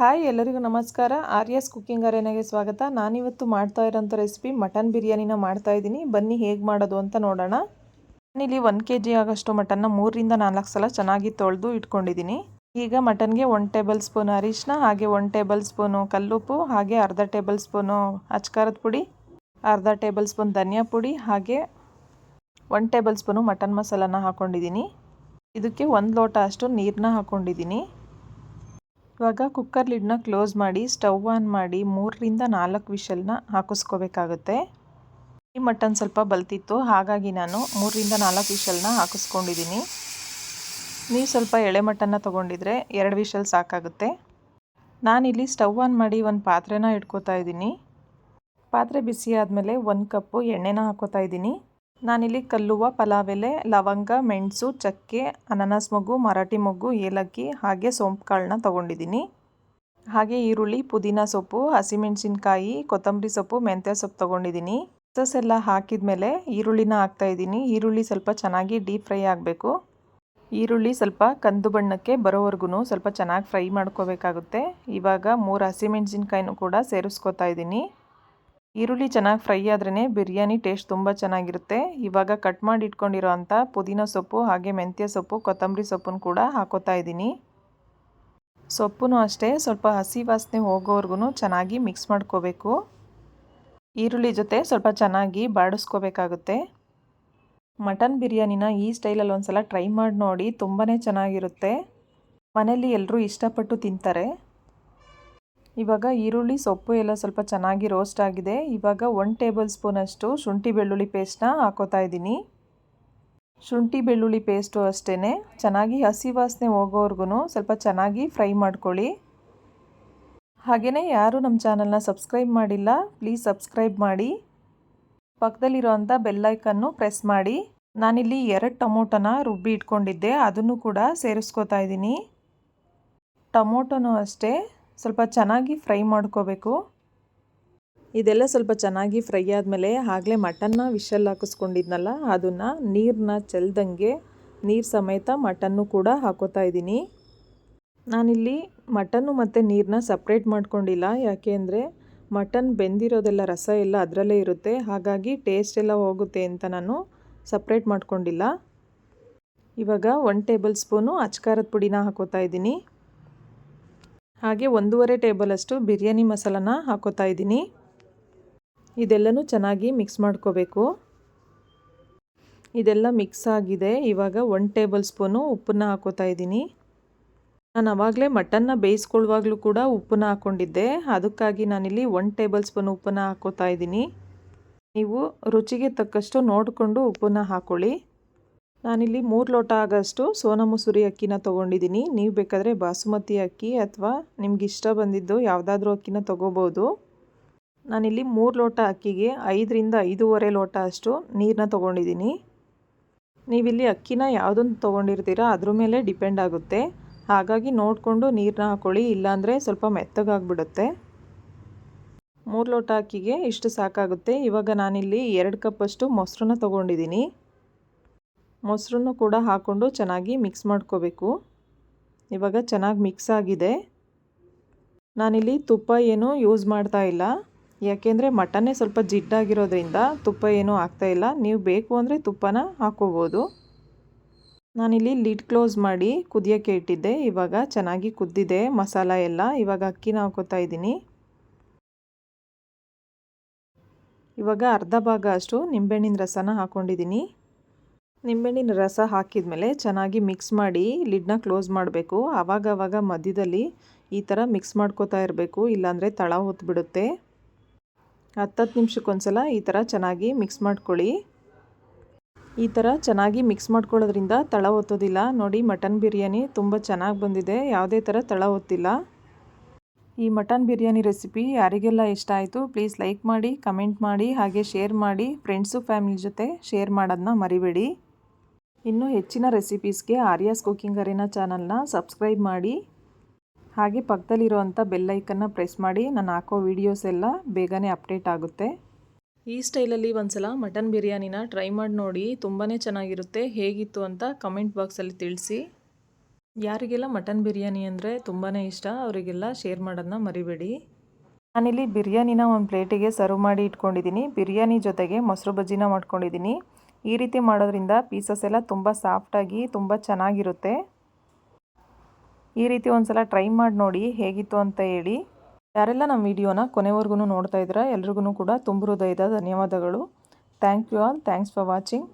Hi ಎಲ್ಲರಿಗೂ ನಮಸ್ಕಾರ. Aryas cooking ಅರೇನಾಗೆ ಸ್ವಾಗತ. ನಾನಿವತ್ತು ಮಾಡ್ತಾ ಇರೋಂಥ ರೆಸಿಪಿ ಮಟನ್ ಬಿರಿಯಾನಿನ ಮಾಡ್ತಾ ಇದ್ದೀನಿ. ಬನ್ನಿ ಹೇಗೆ ಮಾಡೋದು ಅಂತ ನೋಡೋಣ. ನಾನಿಲ್ಲಿ 1 kg ಆಗೋಷ್ಟು ಮಟನ್ನ 3ರಿಂದ 4 ಸಲ ಚೆನ್ನಾಗಿ ತೊಳೆದು ಇಟ್ಕೊಂಡಿದ್ದೀನಿ. ಈಗ ಮಟನ್ಗೆ 1 ಟೇಬಲ್ ಸ್ಪೂನ್ ಅರಿಶಿನ, ಹಾಗೆ 1 ಟೇಬಲ್ ಸ್ಪೂನು ಕಲ್ಲುಪ್ಪು, ಹಾಗೆ ಅರ್ಧ ಟೇಬಲ್ ಸ್ಪೂನು ಅಚ್ಕಾರದ ಪುಡಿ, ಅರ್ಧ ಟೇಬಲ್ ಸ್ಪೂನ್ ಧನಿಯಾ ಪುಡಿ, ಹಾಗೆ 1 ಟೇಬಲ್ ಸ್ಪೂನು ಮಟನ್ ಮಸಾಲಾನ ಹಾಕ್ಕೊಂಡಿದ್ದೀನಿ. ಇದಕ್ಕೆ 1 ಲೋಟ ಅಷ್ಟು ನೀರನ್ನ ಹಾಕ್ಕೊಂಡಿದ್ದೀನಿ. ಇವಾಗ ಕುಕ್ಕರ್ ಲಿಡ್ನ ಕ್ಲೋಸ್ ಮಾಡಿ ಸ್ಟವ್ ಆನ್ ಮಾಡಿ 3ರಿಂದ 4 ವಿಷಲ್ನ ಹಾಕಿಸ್ಕೋಬೇಕಾಗುತ್ತೆ. ಈ ಮಟನ್ ಸ್ವಲ್ಪ ಬಲ್ತಿತ್ತು, ಹಾಗಾಗಿ ನಾನು 3ರಿಂದ 4 ವಿಷಲ್ನ ಹಾಕಿಸ್ಕೊಂಡಿದ್ದೀನಿ. ನೀವು ಸ್ವಲ್ಪ ಎಳೆ ಮಟನ್ನ ತೊಗೊಂಡಿದ್ರೆ 2 ವಿಷಲ್ ಸಾಕಾಗುತ್ತೆ. ನಾನಿಲ್ಲಿ ಸ್ಟವ್ ಆನ್ ಮಾಡಿ ಒಂದು ಪಾತ್ರೆನ ಇಟ್ಕೋತಾ ಇದ್ದೀನಿ. ಪಾತ್ರೆ ಬಿಸಿ ಆದಮೇಲೆ 1 ಕಪ್ಪು ಎಣ್ಣೆನ ಹಾಕೋತಾ ಇದ್ದೀನಿ. ನಾನಿಲ್ಲಿ ಕಲ್ಲುವ, ಪಲಾವ್ ಎಲೆ, ಲವಂಗ, ಮೆಣಸು, ಚಕ್ಕೆ, ಅನಾನಸ್ ಮೊಗ್ಗು, ಮರಾಠಿ ಮೊಗ್ಗು, ಏಲಕ್ಕಿ, ಹಾಗೆ ಸೋಂಪು ಕಾಳನ್ನ ತೊಗೊಂಡಿದ್ದೀನಿ. ಹಾಗೆ ಈರುಳ್ಳಿ, ಪುದೀನ ಸೊಪ್ಪು, ಹಸಿಮೆಣಸಿನ್ಕಾಯಿ, ಕೊತ್ತಂಬರಿ ಸೊಪ್ಪು, ಮೆಂತ್ಯ ಸೊಪ್ಪು ತೊಗೊಂಡಿದ್ದೀನಿ. ಸಸ್ ಎಲ್ಲ ಹಾಕಿದ ಮೇಲೆ ಈರುಳ್ಳಿನ ಹಾಕ್ತಾಯಿದ್ದೀನಿ. ಈರುಳ್ಳಿ ಸ್ವಲ್ಪ ಚೆನ್ನಾಗಿ ಡೀಪ್ ಫ್ರೈ ಆಗಬೇಕು. ಈರುಳ್ಳಿ ಸ್ವಲ್ಪ ಕಂದು ಬಣ್ಣಕ್ಕೆ ಬರೋವರೆಗೂ ಸ್ವಲ್ಪ ಚೆನ್ನಾಗಿ ಫ್ರೈ ಮಾಡ್ಕೋಬೇಕಾಗುತ್ತೆ. ಇವಾಗ 3 ಹಸಿಮೆಣಸಿನ್ಕಾಯಿನೂ ಕೂಡ ಸೇರಿಸ್ಕೊತಾ ಇದ್ದೀನಿ. ಈರುಳ್ಳಿ ಚೆನ್ನಾಗಿ ಫ್ರೈ ಆದ್ರೇ ಬಿರಿಯಾನಿ ಟೇಸ್ಟ್ ತುಂಬ ಚೆನ್ನಾಗಿರುತ್ತೆ. ಇವಾಗ ಕಟ್ ಮಾಡಿ ಇಟ್ಕೊಂಡಿರೋ ಅಂಥ ಪುದೀನ ಸೊಪ್ಪು, ಹಾಗೆ ಮೆಂತ್ಯ ಸೊಪ್ಪು, ಕೊತ್ತಂಬರಿ ಸೊಪ್ಪನ್ನು ಕೂಡ ಹಾಕೋತಾ ಇದ್ದೀನಿ. ಸೊಪ್ಪು ಅಷ್ಟೇ ಸ್ವಲ್ಪ ಹಸಿ ವಾಸನೆ ಹೋಗೋವರೆಗೂ ಚೆನ್ನಾಗಿ ಮಿಕ್ಸ್ ಮಾಡ್ಕೋಬೇಕು. ಈರುಳ್ಳಿ ಜೊತೆ ಸ್ವಲ್ಪ ಚೆನ್ನಾಗಿ ಬಾಡಿಸ್ಕೋಬೇಕಾಗುತ್ತೆ. ಮಟನ್ ಬಿರಿಯಾನಿನ ಈ ಸ್ಟೈಲಲ್ಲಿ ಒಂದ್ಸಲ ಟ್ರೈ ಮಾಡಿ ನೋಡಿ, ತುಂಬಾ ಚೆನ್ನಾಗಿರುತ್ತೆ. ಮನೆಯಲ್ಲಿ ಎಲ್ಲರೂ ಇಷ್ಟಪಟ್ಟು ತಿಂತಾರೆ. ಇವಾಗ ಈರುಳ್ಳಿ, ಸೊಪ್ಪು ಎಲ್ಲ ಸ್ವಲ್ಪ ಚೆನ್ನಾಗಿ ರೋಸ್ಟ್ ಆಗಿದೆ. ಇವಾಗ 1 ಟೇಬಲ್ ಸ್ಪೂನಷ್ಟು ಶುಂಠಿ ಬೆಳ್ಳುಳ್ಳಿ ಪೇಸ್ಟ್ನ ಹಾಕೋತಾ ಇದ್ದೀನಿ. ಶುಂಠಿ ಬೆಳ್ಳುಳ್ಳಿ ಪೇಸ್ಟು ಅಷ್ಟೇ ಚೆನ್ನಾಗಿ ಹಸಿ ವಾಸನೆ ಹೋಗೋವರೆಗೂ ಸ್ವಲ್ಪ ಚೆನ್ನಾಗಿ ಫ್ರೈ ಮಾಡ್ಕೊಳ್ಳಿ. ಹಾಗೆಯೇ ಯಾರು ನಮ್ಮ ಚಾನಲ್ನ ಸಬ್ಸ್ಕ್ರೈಬ್ ಮಾಡಿಲ್ಲ, ಪ್ಲೀಸ್ ಸಬ್ಸ್ಕ್ರೈಬ್ ಮಾಡಿ. ಪಕ್ಕದಲ್ಲಿರೋಂಥ ಬೆಲ್ ಐಕನ್ನು ಪ್ರೆಸ್ ಮಾಡಿ. ನಾನಿಲ್ಲಿ 2 ಟೊಮೊಟೊನ ರುಬ್ಬಿ ಇಟ್ಕೊಂಡಿದ್ದೆ, ಅದನ್ನು ಕೂಡ ಸೇರಿಸ್ಕೋತಾ ಇದ್ದೀನಿ. ಟೊಮೊಟೊನೂ ಅಷ್ಟೇ ಸ್ವಲ್ಪ ಚೆನ್ನಾಗಿ ಫ್ರೈ ಮಾಡ್ಕೋಬೇಕು. ಇದೆಲ್ಲ ಸ್ವಲ್ಪ ಚೆನ್ನಾಗಿ ಫ್ರೈ ಆದಮೇಲೆ ಆಗಲೇ ಮಟನ್ನ ವಿಷಲ್ ಹಾಕಿಸ್ಕೊಂಡಿದ್ನಲ್ಲ, ಅದನ್ನು ನೀರನ್ನ ಚೆಲ್ದಂಗೆ ನೀರು ಸಮೇತ ಮಟನ್ನು ಕೂಡ ಹಾಕೋತಾ ಇದ್ದೀನಿ. ನಾನಿಲ್ಲಿ ಮಟನ್ನು ಮತ್ತು ನೀರನ್ನ ಸಪ್ರೇಟ್ ಮಾಡ್ಕೊಂಡಿಲ್ಲ, ಯಾಕೆ ಅಂದರೆ ಮಟನ್ ಬೆಂದಿರೋದೆಲ್ಲ ರಸ ಎಲ್ಲ ಅದರಲ್ಲೇ ಇರುತ್ತೆ, ಹಾಗಾಗಿ ಟೇಸ್ಟ್ ಎಲ್ಲ ಹೋಗುತ್ತೆ ಅಂತ ನಾನು ಸಪ್ರೇಟ್ ಮಾಡ್ಕೊಂಡಿಲ್ಲ. ಇವಾಗ 1 ಟೇಬಲ್ ಸ್ಪೂನು ಅಚ್ಕಾರದ ಪುಡಿನ ಹಾಕೋತಾ ಇದ್ದೀನಿ. ಹಾಗೆ 1.5 ಟೇಬಲ್ ಅಷ್ಟು ಬಿರಿಯಾನಿ ಮಸಾಲಾನ ಹಾಕೋತಾ ಇದ್ದೀನಿ. ಇದೆಲ್ಲನೂ ಚೆನ್ನಾಗಿ ಮಿಕ್ಸ್ ಮಾಡ್ಕೋಬೇಕು. ಇದೆಲ್ಲ ಮಿಕ್ಸ್ ಆಗಿದೆ. ಇವಾಗ 1 ಟೇಬಲ್ ಸ್ಪೂನು ಉಪ್ಪನ್ನ ಹಾಕೋತಾ ಇದ್ದೀನಿ. ನಾನು ಆವಾಗಲೇ ಮಟನ್ನ ಬೇಯಿಸ್ಕೊಳ್ಳುವಾಗಲೂ ಕೂಡ ಉಪ್ಪನ್ನ ಹಾಕ್ಕೊಂಡಿದ್ದೆ, ಅದಕ್ಕಾಗಿ ನಾನಿಲ್ಲಿ 1 ಟೇಬಲ್ ಸ್ಪೂನ್ ಉಪ್ಪನ್ನ ಹಾಕೋತಾ ಇದ್ದೀನಿ. ನೀವು ರುಚಿಗೆ ತಕ್ಕಷ್ಟು ನೋಡಿಕೊಂಡು ಉಪ್ಪನ್ನ ಹಾಕ್ಕೊಳ್ಳಿ. ನಾನಿಲ್ಲಿ 3 ಲೋಟ ಆಗೋಷ್ಟು ಸೋನಾ ಮಸೂರಿ ಅಕ್ಕಿನ ತೊಗೊಂಡಿದ್ದೀನಿ. ನೀವು ಬೇಕಾದರೆ ಬಾಸುಮತಿ ಅಕ್ಕಿ ಅಥವಾ ನಿಮ್ಗೆ ಇಷ್ಟ ಬಂದಿದ್ದು ಯಾವುದಾದ್ರೂ ಅಕ್ಕಿನ ತೊಗೋಬೋದು. ನಾನಿಲ್ಲಿ 3 ಲೋಟ ಅಕ್ಕಿಗೆ 5ರಿಂದ 5.5 ಲೋಟ ಅಷ್ಟು ನೀರನ್ನ ತೊಗೊಂಡಿದ್ದೀನಿ. ನೀವಿಲ್ಲಿ ಅಕ್ಕಿನ ಯಾವುದನ್ನು ತೊಗೊಂಡಿರ್ತೀರ ಅದ್ರ ಮೇಲೆ ಡಿಪೆಂಡ್ ಆಗುತ್ತೆ, ಹಾಗಾಗಿ ನೋಡಿಕೊಂಡು ನೀರನ್ನ ಹಾಕ್ಕೊಳ್ಳಿ, ಇಲ್ಲಾಂದರೆ ಸ್ವಲ್ಪ ಮೆತ್ತಗಾಗ್ಬಿಡುತ್ತೆ. 3 ಲೋಟ ಅಕ್ಕಿಗೆ ಇಷ್ಟು ಸಾಕಾಗುತ್ತೆ. ಇವಾಗ ನಾನಿಲ್ಲಿ 2 ಕಪ್ಪಷ್ಟು ಮೊಸರನ್ನ ತೊಗೊಂಡಿದ್ದೀನಿ. ಮೊಸರನ್ನು ಕೂಡ ಹಾಕ್ಕೊಂಡು ಚೆನ್ನಾಗಿ ಮಿಕ್ಸ್ ಮಾಡ್ಕೋಬೇಕು. ಇವಾಗ ಚೆನ್ನಾಗಿ ಮಿಕ್ಸ್ ಆಗಿದೆ. ನಾನಿಲ್ಲಿ ತುಪ್ಪ ಏನೂ ಯೂಸ್ ಮಾಡ್ತಾ ಇಲ್ಲ, ಯಾಕೆಂದರೆ ಮಟನ್ನೇ ಸ್ವಲ್ಪ ಜಿಡ್ಡಾಗಿರೋದ್ರಿಂದ ತುಪ್ಪ ಏನೂ ಹಾಕ್ತಾಯಿಲ್ಲ. ನೀವು ಬೇಕು ಅಂದರೆ ತುಪ್ಪನ ಹಾಕ್ಕೋಬೋದು. ನಾನಿಲ್ಲಿ ಲಿಡ್ ಕ್ಲೋಸ್ ಮಾಡಿ ಕುದಿಯೋಕ್ಕೆ ಇಟ್ಟಿದ್ದೆ. ಇವಾಗ ಚೆನ್ನಾಗಿ ಕುದ್ದಿದೆ ಮಸಾಲ ಎಲ್ಲ. ಇವಾಗ ಅಕ್ಕಿನ ಹಾಕೋತಾ ಇದ್ದೀನಿ. ಇವಾಗ ಅರ್ಧ ಭಾಗ ಅಷ್ಟು ನಿಂಬೆಹಣ್ಣಿನ ರಸನ ಹಾಕ್ಕೊಂಡಿದ್ದೀನಿ. ನಿಂಬೆಹಣ್ಣಿನ ರಸ ಹಾಕಿದ ಮೇಲೆ ಚೆನ್ನಾಗಿ ಮಿಕ್ಸ್ ಮಾಡಿ ಲಿಡ್ನ ಕ್ಲೋಸ್ ಮಾಡಬೇಕು. ಆವಾಗವಾಗ ಮಧ್ಯದಲ್ಲಿ ಈ ಥರ ಮಿಕ್ಸ್ ಮಾಡ್ಕೋತಾ ಇರಬೇಕು, ಇಲ್ಲಾಂದರೆ ತಳ ಹೊತ್ಬಿಡುತ್ತೆ. 10 ನಿಮಿಷಕ್ಕೊಂದ್ಸಲ ಈ ಥರ ಚೆನ್ನಾಗಿ ಮಿಕ್ಸ್ ಮಾಡ್ಕೊಳ್ಳಿ. ಈ ಥರ ಚೆನ್ನಾಗಿ ಮಿಕ್ಸ್ ಮಾಡ್ಕೊಳ್ಳೋದ್ರಿಂದ ತಳ ಹೊತ್ತೋದಿಲ್ಲ. ನೋಡಿ, ಮಟನ್ ಬಿರಿಯಾನಿ ತುಂಬ ಚೆನ್ನಾಗಿ ಬಂದಿದೆ, ಯಾವುದೇ ಥರ ತಳ ಹೊತ್ತಿಲ್ಲ. ಈ ಮಟನ್ ಬಿರಿಯಾನಿ ರೆಸಿಪಿ ಯಾರಿಗೆಲ್ಲ ಇಷ್ಟ ಆಯಿತು ಪ್ಲೀಸ್ ಲೈಕ್ ಮಾಡಿ, ಕಮೆಂಟ್ ಮಾಡಿ, ಹಾಗೆ ಶೇರ್ ಮಾಡಿ. ಫ್ರೆಂಡ್ಸು ಫ್ಯಾಮಿಲಿ ಜೊತೆ ಶೇರ್ ಮಾಡೋದನ್ನ ಮರಿಬೇಡಿ. ಇನ್ನೂ ಹೆಚ್ಚಿನ ರೆಸಿಪೀಸ್ಗೆ ಆರ್ಯಾಸ್ ಕುಕಿಂಗ್ ಅರೇನಾ ಚಾನಲ್ನ ಸಬ್ಸ್ಕ್ರೈಬ್ ಮಾಡಿ. ಹಾಗೆ ಪಕ್ಕದಲ್ಲಿರುವಂಥ ಬೆಲ್ ಐಕನ್ನ ಪ್ರೆಸ್ ಮಾಡಿ. ನಾನು ಹಾಕೋ ವೀಡಿಯೋಸ್ ಎಲ್ಲ ಬೇಗನೆ ಅಪ್ಡೇಟ್ ಆಗುತ್ತೆ. ಈ ಸ್ಟೈಲಲ್ಲಿ ಒಂದ್ಸಲ ಮಟನ್ ಬಿರಿಯಾನಿನ ಟ್ರೈ ಮಾಡಿ ನೋಡಿ, ತುಂಬಾ ಚೆನ್ನಾಗಿರುತ್ತೆ. ಹೇಗಿತ್ತು ಅಂತ ಕಮೆಂಟ್ ಬಾಕ್ಸಲ್ಲಿ ತಿಳಿಸಿ. ಯಾರಿಗೆಲ್ಲ ಮಟನ್ ಬಿರಿಯಾನಿ ಅಂದರೆ ತುಂಬಾ ಇಷ್ಟ ಅವರಿಗೆಲ್ಲ ಶೇರ್ ಮಾಡೋದನ್ನ ಮರಿಬೇಡಿ. ನಾನಿಲ್ಲಿ ಬಿರಿಯಾನಿನ ಒಂದು ಪ್ಲೇಟಿಗೆ ಸರ್ವ್ ಮಾಡಿ ಇಟ್ಕೊಂಡಿದ್ದೀನಿ. ಬಿರಿಯಾನಿ ಜೊತೆಗೆ ಮೊಸರು ಬಜ್ಜಿನ ಮಾಡ್ಕೊಂಡಿದ್ದೀನಿ. ಈ ರೀತಿ ಮಾಡೋದ್ರಿಂದ ಪೀಸಸ್ ಎಲ್ಲ ತುಂಬ ಸಾಫ್ಟಾಗಿ ತುಂಬ ಚೆನ್ನಾಗಿರುತ್ತೆ. ಈ ರೀತಿ ಒಂದ್ಸಲ ಟ್ರೈ ಮಾಡಿ ನೋಡಿ ಹೇಗಿತ್ತು ಅಂತ ಹೇಳಿ. ಯಾರೆಲ್ಲ ನಮ್ಮ ವಿಡಿಯೋನ ಕೊನೆವರೆಗೂ ನೋಡ್ತಾ ಇದ್ದೀರಾ ಎಲ್ರಿಗೂ ಕೂಡ ತುಂಬ ಹೃದಯದ ಧನ್ಯವಾದಗಳು. Thank you all. Thanks for watching.